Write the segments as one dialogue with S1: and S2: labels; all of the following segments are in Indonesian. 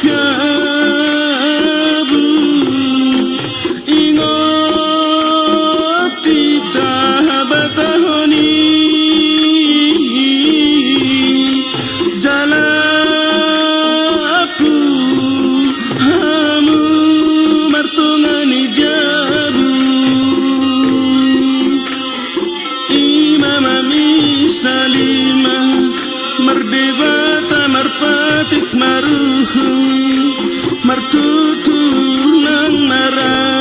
S1: tiabu ingat tidak batahoni jalaku hamu martungani jabu imama misalima merdebata marpatik maruhu martutur nang maradat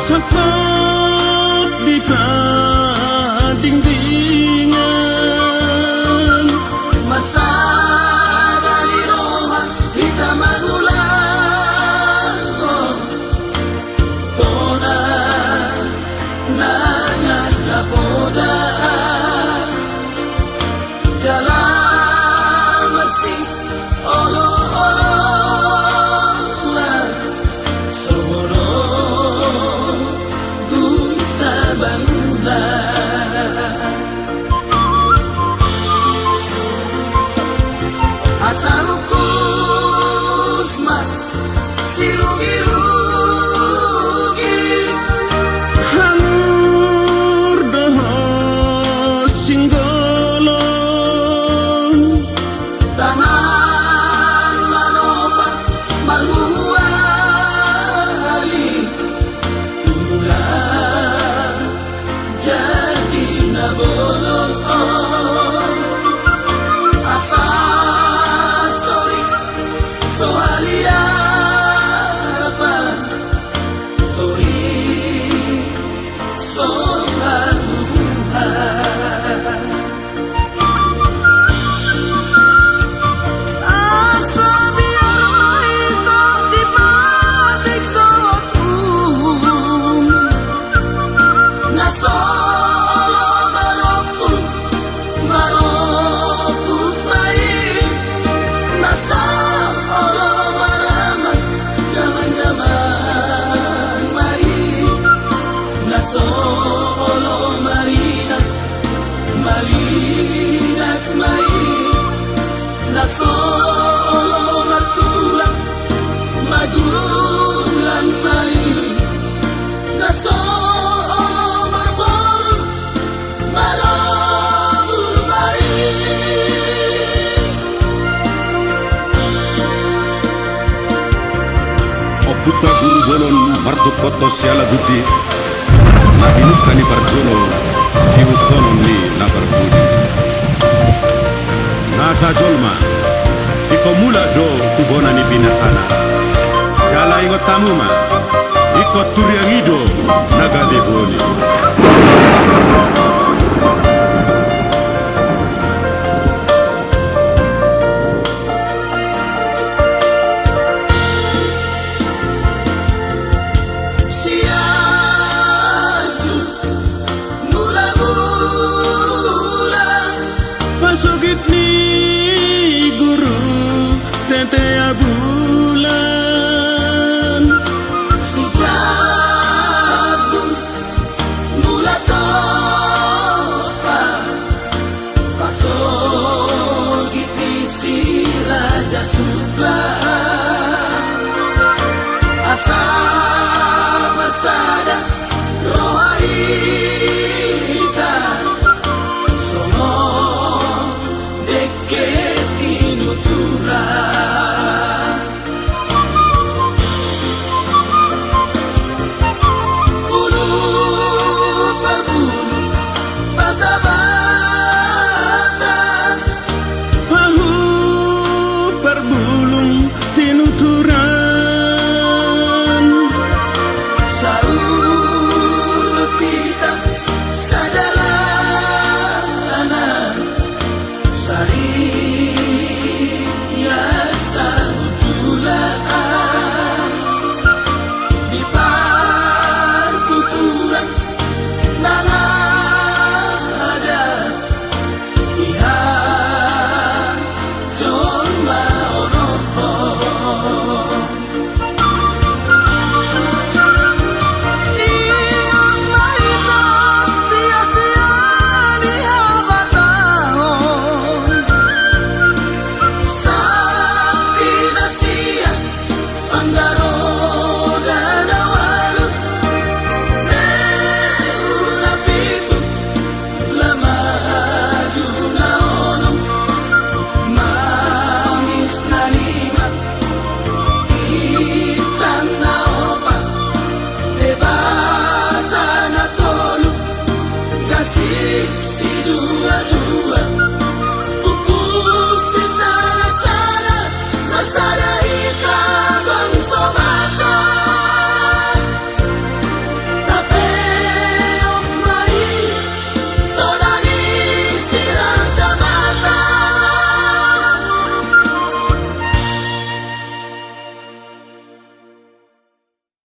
S1: sakot di dingdingan
S2: masa dari rohan hitam magulang toda nangat lapoda jalan masih olo-olo soro asalku smart sirugi-rugi
S1: hangur doho singgolong
S2: tangan manopat marhuali mula jadi nabolong soaliapan sorry soal hubungan asa biar itu di matik dotum naso solo marina malinak mai na solo matulak madulan mai na solo marbor marabur mai
S3: Oputa guru bolon martukoto siala buti Mabinukani Barjono Sihutonon ni Nabarbudi Nasa Jolma Iko mula do kubona ni binasana Kala ingo tamuma Iko turiangido Nagade boni
S1: pasugit ni guru tete bulan
S2: si jadul mula to sidu